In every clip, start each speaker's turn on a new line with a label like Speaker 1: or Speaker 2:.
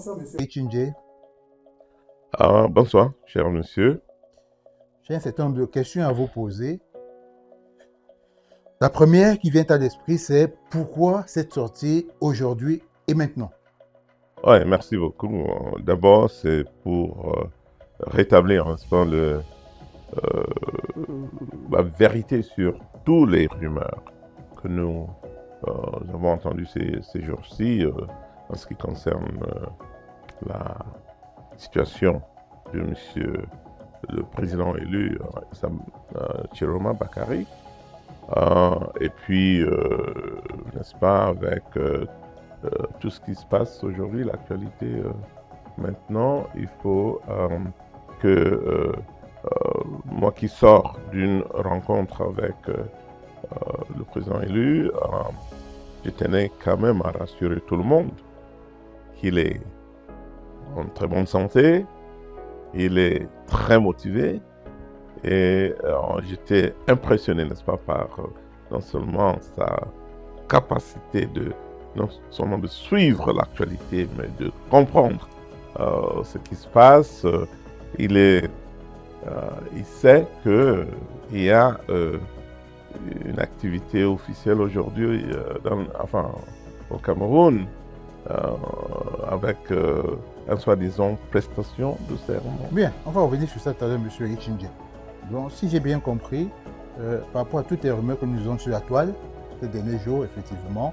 Speaker 1: Bonsoir, monsieur Ichinje.
Speaker 2: Bonsoir, cher monsieur.
Speaker 1: J'ai un certain nombre de questions à vous poser. La première qui vient à l'esprit, c'est pourquoi cette sortie aujourd'hui et maintenant?
Speaker 2: Ouais, merci beaucoup. D'abord, c'est pour rétablir, n'est-ce pas, euh, la vérité sur tous les rumeurs que nous avons entendues ces jours-ci en ce qui concerne la situation de monsieur le président élu, Chiroma Bakari. Et puis, n'est-ce pas, avec tout ce qui se passe aujourd'hui, l'actualité maintenant, il faut que moi qui sors d'une rencontre avec le président élu, je tenais quand même à rassurer tout le monde qu'il est en très bonne santé, il est très motivé et j'étais impressionné, n'est-ce pas, par non seulement sa capacité non seulement de suivre l'actualité, mais de comprendre ce qui se passe. Il sait qu'il y a une activité officielle aujourd'hui, au Cameroun, avec un soi-disant prestation de serment.
Speaker 1: Bien, on va revenir sur ça tout à l'heure, monsieur Ichinje. Donc, si j'ai bien compris, par rapport à toutes les rumeurs que nous avons sur la toile, ces derniers jours, effectivement,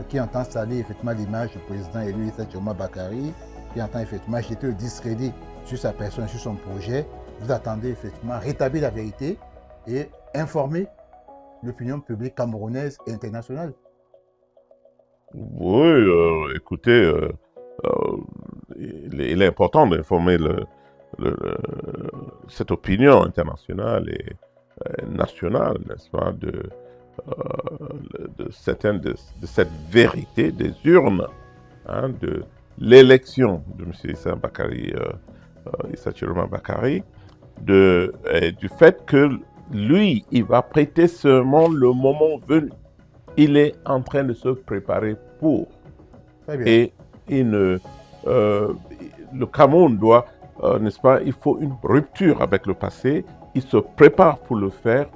Speaker 1: qui entend salir effectivement l'image du président élu Issa Chiroma Bakari, qui entend effectivement jeter le discrédit sur sa personne, sur son projet, vous attendez effectivement à rétablir la vérité et informer l'opinion publique camerounaise et internationale.
Speaker 2: Oui, écoutez, il est important d'informer cette opinion internationale et nationale, n'est-ce pas, de cette vérité des urnes, hein, de l'élection de M. Issa Chiroma Bakari, du fait que lui, il va prêter serment le moment venu. Il est en train de se préparer pour.
Speaker 1: Très bien.
Speaker 2: Et le Cameroun doit, n'est-ce pas, il faut une rupture avec le passé. Il se prépare pour le faire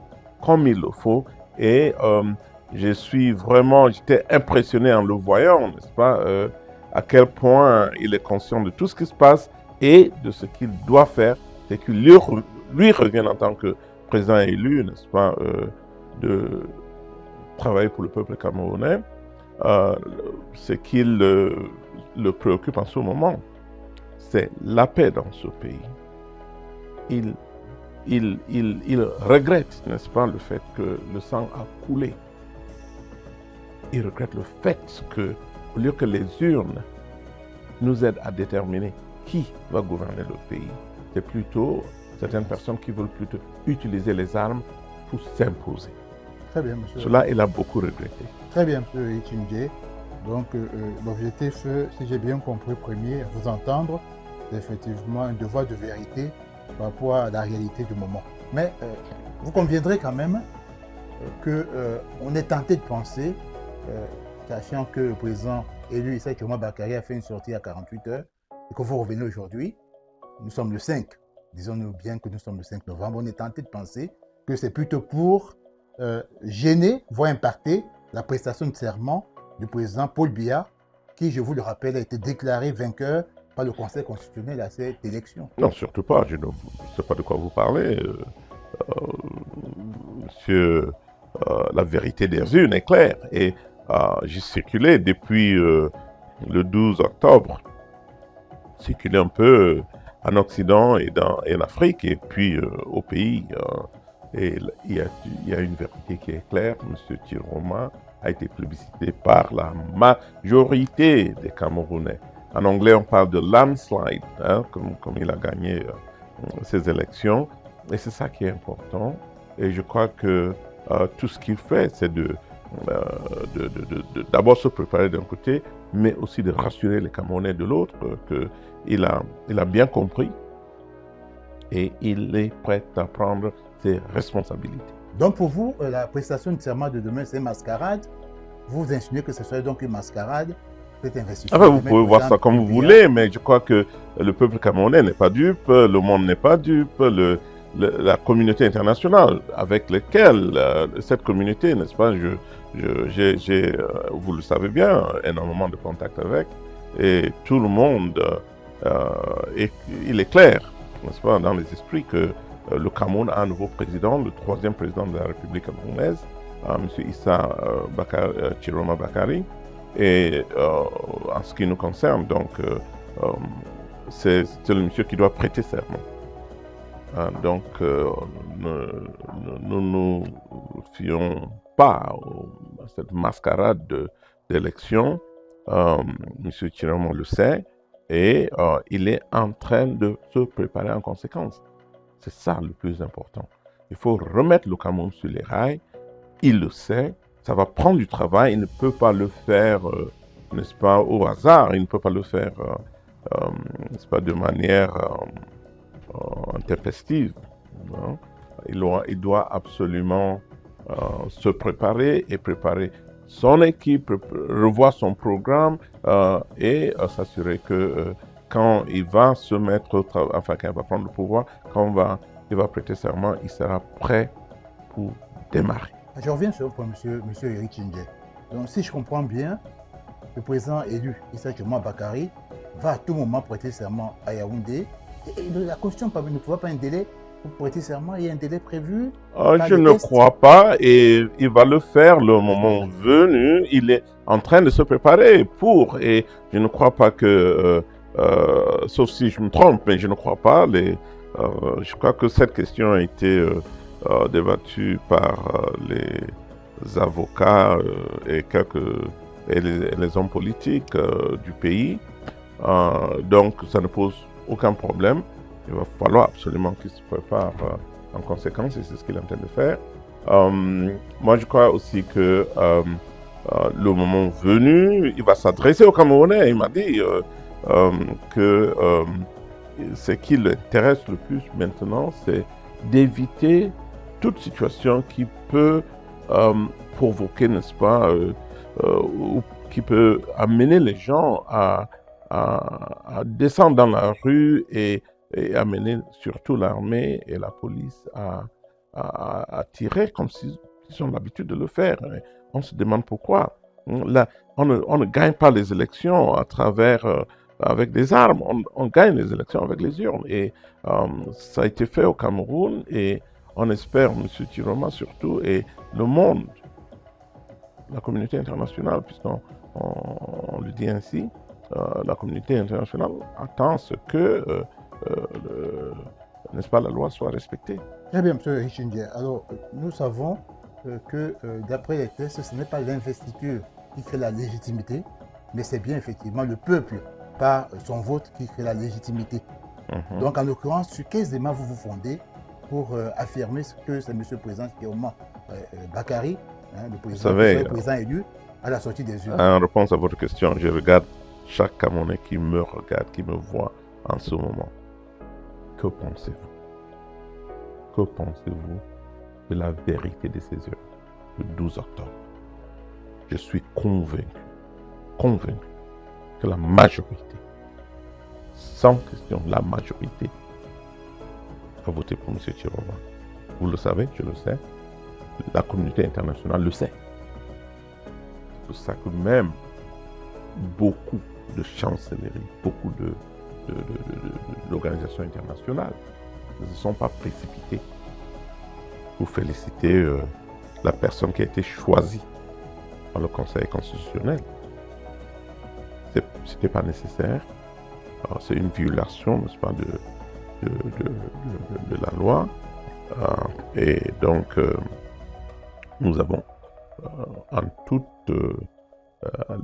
Speaker 2: comme il le faut. Et j'étais impressionné en le voyant, n'est-ce pas, à quel point il est conscient de tout ce qui se passe et de ce qu'il doit faire. C'est qu'il lui revient en tant que président élu, n'est-ce pas, de travailler pour le peuple camerounais. Ce qui le préoccupe en ce moment, c'est la paix dans ce pays. Il regrette, n'est-ce pas, le fait que le sang a coulé. Il regrette le fait que, au lieu que les urnes nous aident à déterminer qui va gouverner le pays, c'est plutôt certaines personnes qui veulent plutôt utiliser les armes pour s'imposer.
Speaker 1: Très bien, monsieur.
Speaker 2: Cela, il a beaucoup regretté.
Speaker 1: Très bien, monsieur Ichinje. Donc, l'objectif, si j'ai bien compris, premier, vous entendre, c'est effectivement un devoir de vérité par rapport à la réalité du moment. Mais vous conviendrez quand même qu'on est tenté de penser, sachant que le président élu Issa Chiroma Bakari a fait une sortie à 48 heures et que vous revenez aujourd'hui, nous sommes le 5, disons-nous bien que nous sommes le 5 novembre, on est tenté de penser que c'est plutôt pour gêner, voire impacter la prestation de serment du président Paul Biya, qui, je vous le rappelle, a été déclaré vainqueur par le Conseil constitutionnel à cette élection.
Speaker 2: Non, surtout pas. Je ne sais pas de quoi vous parlez. Monsieur, la vérité des urnes est claire. Et j'ai circulé depuis le 12 octobre, circulé un peu en Occident et en Afrique, et puis au pays. Et il y a une vérité qui est claire. Monsieur Chiroma a été plébiscité par la majorité des Camerounais. En anglais, on parle de landslide, hein, comme il a gagné ces élections. Et c'est ça qui est important. Et je crois que tout ce qu'il fait, c'est d'abord se préparer d'un côté, mais aussi de rassurer les Camerounais de l'autre, qu'il a bien compris et il est prêt à prendre ses responsabilités.
Speaker 1: Donc pour vous, la prestation de serment de demain, c'est une mascarade. Vous insinuez que ce serait donc une mascarade cette investiture
Speaker 2: Enfin,
Speaker 1: de
Speaker 2: vous
Speaker 1: mettre
Speaker 2: pouvez
Speaker 1: aux
Speaker 2: voir
Speaker 1: gens
Speaker 2: ça comme
Speaker 1: du
Speaker 2: vous
Speaker 1: PA.
Speaker 2: voulez, mais je crois que le peuple camerounais n'est pas dupe, le monde n'est pas dupe, la communauté internationale avec laquelle cette communauté, n'est-ce pas, j'ai, vous le savez bien, énormément de contacts avec, et tout le monde, il est clair, n'est-ce pas, dans les esprits que le Cameroun a un nouveau président, le troisième président de la République camerounaise, M. Issa Chiroma Bakari. Et en ce qui nous concerne, donc, c'est le monsieur qui doit prêter serment. Donc, nous nous fions pas à cette mascarade d'élection. Monsieur Chiroma le sait et il est en train de se préparer en conséquence. C'est ça le plus important. Il faut remettre le Cameroun sur les rails. Il le sait. Ça va prendre du travail, il ne peut pas le faire, n'est-ce pas, au hasard, il ne peut pas le faire, n'est-ce pas, de manière intempestive. Hein. Il doit absolument se préparer et préparer son équipe, revoir son programme et s'assurer que quand il va se mettre au travail, enfin quand il va prendre le pouvoir, quand il va prêter serment, il sera prêt pour démarrer.
Speaker 1: Je reviens sur le point, monsieur Eric Chindje. Donc, si je comprends bien, le président élu, Issa Chiroma Bakari, va à tout moment prêter serment à Yaoundé. Et la Constitution ne prévoit pas un délai pour prêter serment. Il y a un délai prévu.
Speaker 2: Je ne crois pas et il va le faire le moment venu. Il est en train de se préparer pour. Et je ne crois pas que, sauf si je me trompe, mais je ne crois pas. Je crois que cette question a été débattue par les avocats et les hommes politiques du pays. Donc ça ne pose aucun problème. Il va falloir absolument qu'il se prépare en conséquence et c'est ce qu'il est en train de faire. Moi je crois aussi que le moment venu, il va s'adresser aux Camerounais. Il m'a dit que ce qui l'intéresse le plus maintenant, c'est d'éviter toute situation qui peut provoquer, n'est-ce pas, ou qui peut amener les gens à descendre dans la rue et amener surtout l'armée et la police à tirer comme ils ont l'habitude de le faire. On se demande pourquoi. Là, on ne gagne pas les élections à travers avec des armes, on gagne les élections avec les urnes. Et ça a été fait au Cameroun et on espère, M. Chiroma surtout, et le monde, la communauté internationale, puisqu'on le dit ainsi, la communauté internationale attend ce que, n'est-ce pas, la loi soit respectée.
Speaker 1: Très bien, M. Richindier. Alors, nous savons que d'après les tests, ce n'est pas l'investiture qui crée la légitimité, mais c'est bien effectivement le peuple, par son vote, qui crée la légitimité. Donc, en l'occurrence, sur quels éléments vous vous fondez pour affirmer ce que c'est M. le Président Chiroma Bakari, le président élu, à la sortie des urnes?
Speaker 2: En réponse à votre question, je regarde chaque Camerounais qui me regarde, qui me voit en ce moment. Que pensez-vous? Que pensez-vous de la vérité de ces urnes, le 12 octobre? Je suis convaincu que la majorité, sans question, la majorité va voter pour M. Chiroma. Vous le savez, je le sais. La communauté internationale le sait. C'est pour ça que même beaucoup de chancelleries, beaucoup d'organisations internationales ne se sont pas précipités pour féliciter la personne qui a été choisie par le Conseil constitutionnel. Ce n'était pas nécessaire. C'est une violation, n'est-ce pas, de la loi. Et donc, nous avons en toute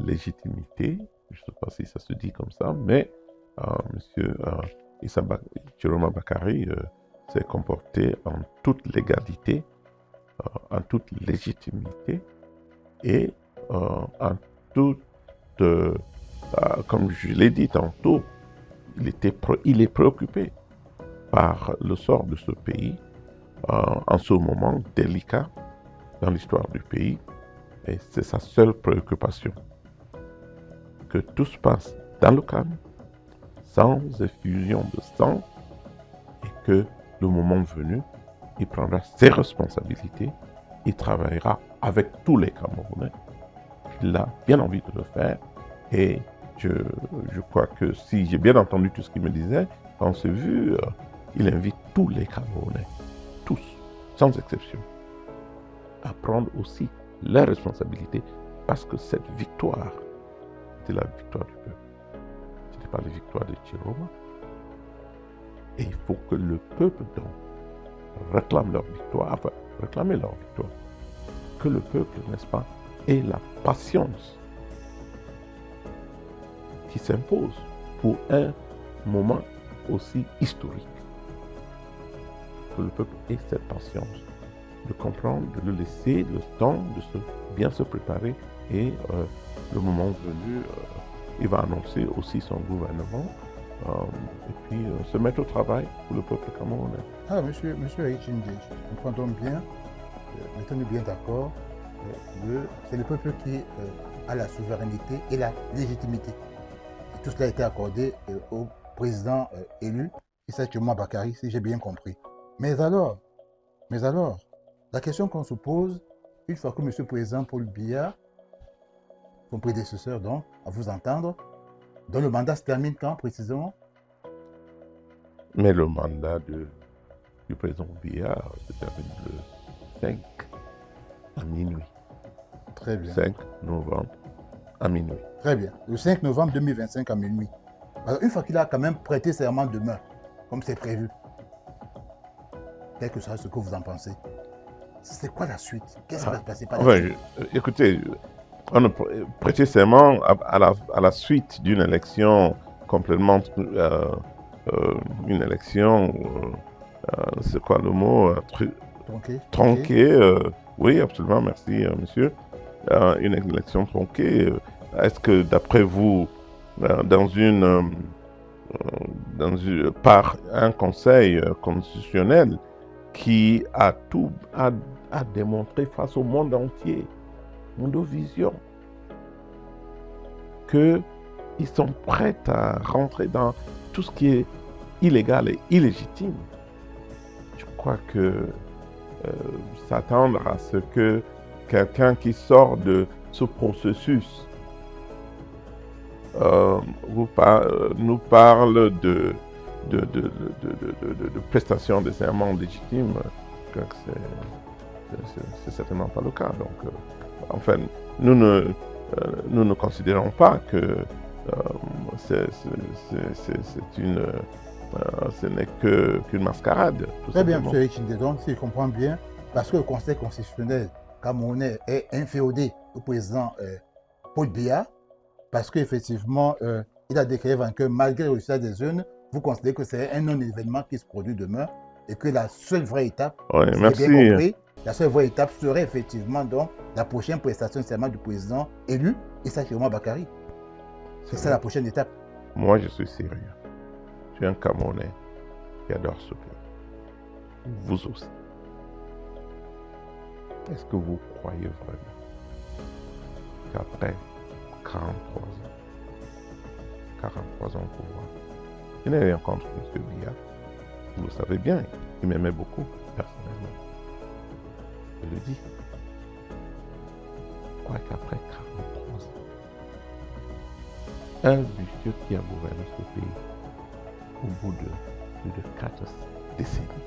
Speaker 2: légitimité, je ne sais pas si ça se dit comme ça, mais M. Issa Chiroma Bakari s'est comporté en toute légalité, en toute légitimité et en toute, comme je l'ai dit tantôt, il est préoccupé par le sort de ce pays en ce moment délicat dans l'histoire du pays et c'est sa seule préoccupation. que tout se passe dans le calme, sans effusion de sang, et que le moment venu, il prendra ses responsabilités, il travaillera avec tous les Camerounais. Il a bien envie de le faire, et je crois que si j'ai bien entendu tout ce qu'il me disait, quand on s'est vu, il invite tous les Camerounais, tous, sans exception, à prendre aussi leurs responsabilités, parce que cette victoire, c'était la victoire du peuple. Ce n'était pas la victoire de Chiroma. Et il faut que le peuple donc réclame leur victoire, enfin, réclamer leur victoire. Que le peuple, n'est-ce pas, ait la patience qui s'impose pour un moment aussi historique. Que le peuple ait cette patience de comprendre, de le laisser le temps de bien se préparer, et le moment venu, il va annoncer aussi son gouvernement, et puis se mettre au travail pour le peuple camerounais.
Speaker 1: Ah, monsieur Richinde, je comprends donc bien, mettons-nous bien d'accord, c'est le peuple qui a la souveraineté et la légitimité. Et tout cela a été accordé au président élu, Issa Chiroma Bakary, si j'ai bien compris. Mais alors, la question qu'on se pose, une fois que M. le Président Paul Biya, son prédécesseur donc, à vous entendre, dont le mandat se termine quand précisément?
Speaker 2: Mais le mandat du président Biya se termine le 5 à minuit.
Speaker 1: Très bien.
Speaker 2: 5 novembre à minuit.
Speaker 1: Très bien. Le 5 novembre 2025 à minuit. Alors, une fois qu'il a quand même prêté serment demain, comme c'est prévu, quel que soit ce que vous en pensez, c'est quoi la suite? Qu'est-ce qui va se passer par la suite?
Speaker 2: Écoutez, on a prêté serment à la suite d'une élection complètement, une élection, c'est quoi le mot, tronquée. Oui, absolument, merci monsieur. Une élection tronquée. Est-ce que d'après vous, par un conseil constitutionnel qui a démontré face au monde entier, Mondovision, qu'ils sont prêts à rentrer dans tout ce qui est illégal et illégitime, je crois que s'attendre à ce que quelqu'un qui sort de ce processus nous parle de prestation de serment légitime, je crois que c'est certainement pas le cas. Donc, enfin, nous ne considérons pas que ce n'est qu'une mascarade.
Speaker 1: Très bien, M. Richinde. Donc, si je comprends bien, parce que le Conseil constitutionnel camerounais est inféodé au président Paul Biya, parce qu'effectivement, il a déclaré vainqueur malgré le résultat des urnes, vous considérez que c'est un non-événement qui se produit demain et que la seule vraie étape,
Speaker 2: merci.
Speaker 1: Bien compris, la seule vraie étape serait effectivement donc la prochaine prestation de serment du président élu, Issa Chiroma Bakary. C'est ça la prochaine étape.
Speaker 2: Moi, je suis sérieux. Je suis un Camerounais qui adore ce pays. Vous aussi. Est-ce que vous croyez vraiment qu'après 43 ans au pouvoir, je n'ai rien contre M. Biya. Vous le savez bien, il m'aimait beaucoup, personnellement. Je le dis. Je crois qu'après 43 ans, un monsieur qui a gouverné ce pays au bout de plus de 4 décennies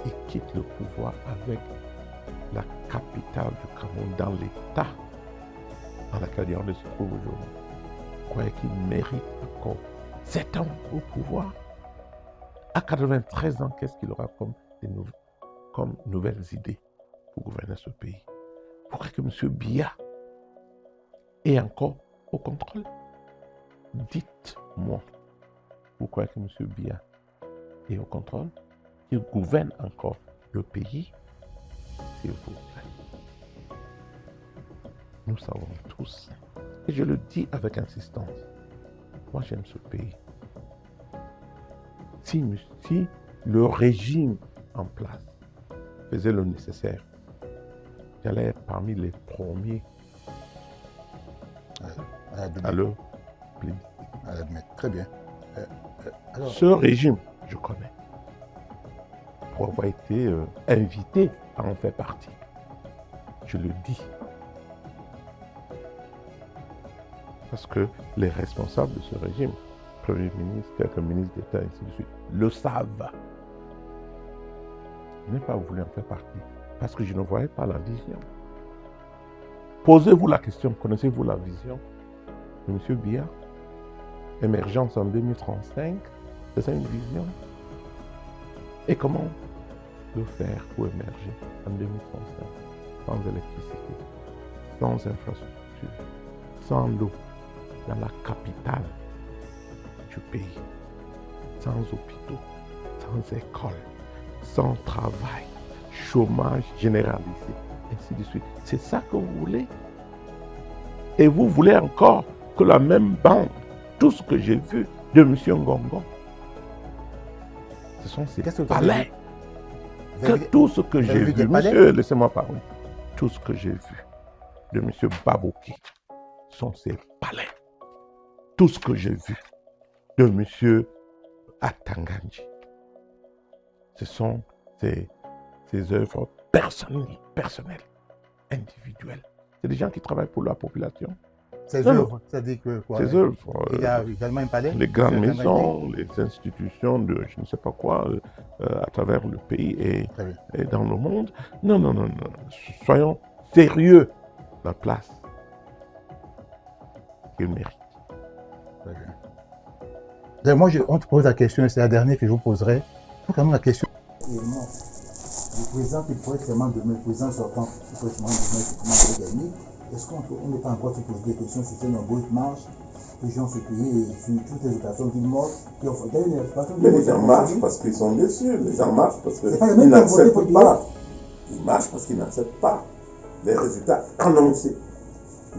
Speaker 2: et quitte le pouvoir avec la capitale du Cameroun dans l'état dans lequel il se trouve aujourd'hui. Vous croyez qu'il mérite encore 7 ans au pouvoir? À 93 ans, qu'est-ce qu'il aura comme nouvelles idées pour gouverner ce pays? Vous croyez que M. Biya est encore au contrôle? Dites-moi, vous croyez que M. Biya est au contrôle? Il gouverne encore le pays? S'il vous plaît. Nous savons tous, et je le dis avec insistance, moi j'aime ce pays. Si le régime en place faisait le nécessaire, j'allais être parmi les premiers à leur plébiscite.
Speaker 1: Très bien. Alors,
Speaker 2: Ce régime, je connais, pour avoir été invité à en faire partie. Je le dis. Parce que les responsables de ce régime, Premier ministre, quelques ministres d'État, ainsi de suite, le savent. Je n'ai pas voulu en faire partie parce que je ne voyais pas la vision. Posez-vous la question, connaissez-vous la vision de M. Biya? Émergence en 2035, c'est ça une vision? Et comment le faire pour émerger en 2035 sans électricité, sans infrastructure, sans eau dans la capitale du pays, sans hôpitaux, sans école, sans travail, chômage généralisé, ainsi de suite. C'est ça que vous voulez? Et vous voulez encore que la même bande, tout ce que j'ai vu de M. Ngongo, ce sont ces palais. Que tout ce que j'ai vu, monsieur, laissez-moi parler, tout ce que j'ai vu de M. Babouki sont ces palais. Tout ce que j'ai vu de M. Atanganji, ce sont ces œuvres personnelles, individuelles. C'est des gens qui travaillent pour la population.
Speaker 1: Ces œuvres, ça dit que quoi?
Speaker 2: Ces œuvres.
Speaker 1: Il y a également un palais.
Speaker 2: Les grandes maisons, les institutions de je ne sais pas quoi à travers le pays et dans le monde. Non. Soyons sérieux. La place qu'il mérite.
Speaker 1: Moi, on te pose la question, c'est la dernière que je vous poserai. Quand même la question. Le président qui pourrait vraiment demain, le président sortant, qui pourrait vraiment demain, comment gagner. Est-ce qu'on n'est pas encore se poser des questions sur ces nombreuses marches, les gens se payer sur toutes les occasions d'une mort qui offrent
Speaker 3: mais les gens marchent parce qu'ils sont déçus, les gens marchent parce qu'ils n'acceptent pas. Ils marchent parce qu'ils n'acceptent pas les résultats annoncés.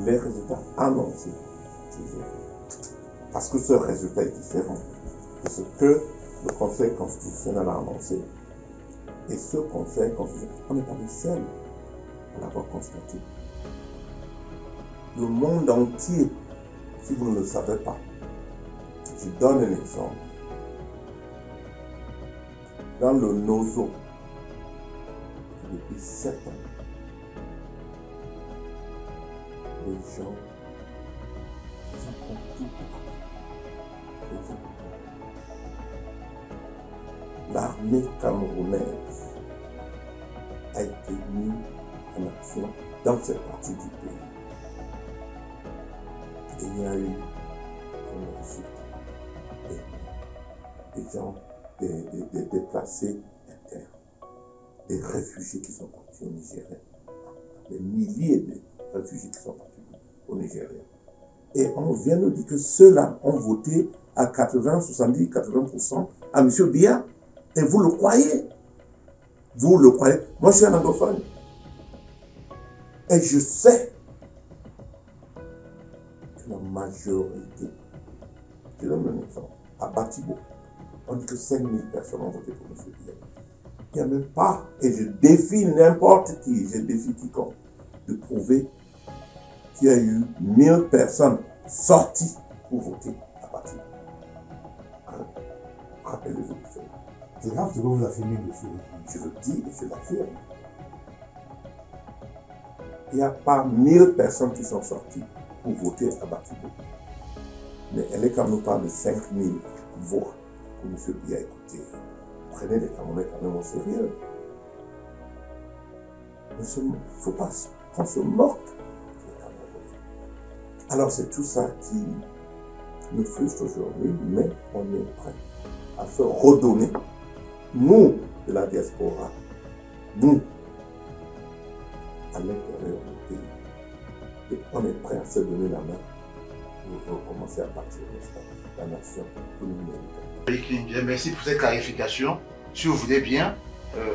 Speaker 3: Les résultats annoncés. Parce que ce résultat est différent de ce que le Conseil constitutionnel a annoncé. Et ce Conseil constitutionnel, on n'est pas le seul à l'avoir constaté. Le monde entier, si vous ne le savez pas, je donne un exemple. Dans le Nozo, depuis 7 ans, les gens sont tout. L'armée camerounaise a été mise en action dans cette partie du pays. Et il y a eu des gens, des déplacés internes, des réfugiés qui sont partis au Nigeria, des milliers de réfugiés qui sont partis au Nigeria. Et on vient nous dire que ceux-là ont voté à 80, 70, 80% à M. Biya. Et vous le croyez? Vous le croyez? Moi, je suis un anglophone. Et je sais que la majorité, je donne un exemple, à Batibo, on dit que 5000 personnes ont voté pour M. Biya. Il n'y a même pas, et je défie n'importe qui, je défie quiconque, de prouver qu'il y a eu 1000 personnes sorties pour voter à Batibo. Rappelez-vous de cela.
Speaker 1: C'est grave ce que vous affirmez, monsieur.
Speaker 3: Je le dis et je l'affirme. Il n'y a pas 1000 personnes qui sont sorties pour voter à Batibo. Mais elle est quand même pas de 5000 voix pour M. Biya. Écoutez, prenez les Camerounais quand même au sérieux. Il ne faut pas qu'on se moque des Camerounais. Alors c'est tout ça qui nous frustre aujourd'hui, mais on est prêt à se redonner. Nous, de la diaspora, nous, à l'intérieur du pays, et on est prêt à se donner la main pour recommencer à bâtir la nation que nous méritons.
Speaker 4: Merci pour cette clarification. Si vous voulez bien,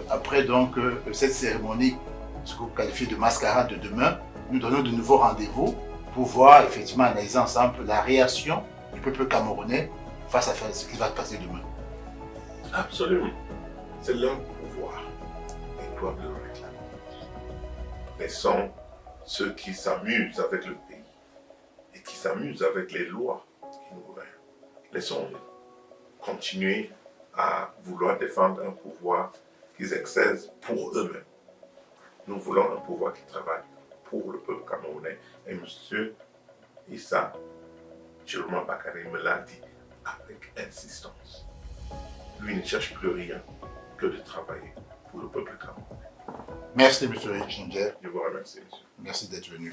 Speaker 4: après donc cette cérémonie, ce que vous qualifiez de mascarade de demain, nous donnons de nouveaux rendez-vous pour voir effectivement, analyser ensemble la réaction du peuple camerounais face à ce qui va se passer demain.
Speaker 3: Absolument. C'est leur pouvoir. Ils doivent le réclamer. Laissons ceux qui s'amusent avec le pays et
Speaker 2: s'amusent avec les lois qui nous gouvernent. Laissons-les continuer à vouloir défendre un pouvoir qu'ils exercent pour eux-mêmes. Nous voulons un pouvoir qui travaille pour le peuple camerounais. Et M. Issa Chiroma Bakary me l'a dit avec insistance. Lui ne cherche plus rien que de travailler pour le peuple camerounais.
Speaker 4: Merci, M. Ginger.
Speaker 2: Je vous remercie, monsieur.
Speaker 4: Merci d'être venu.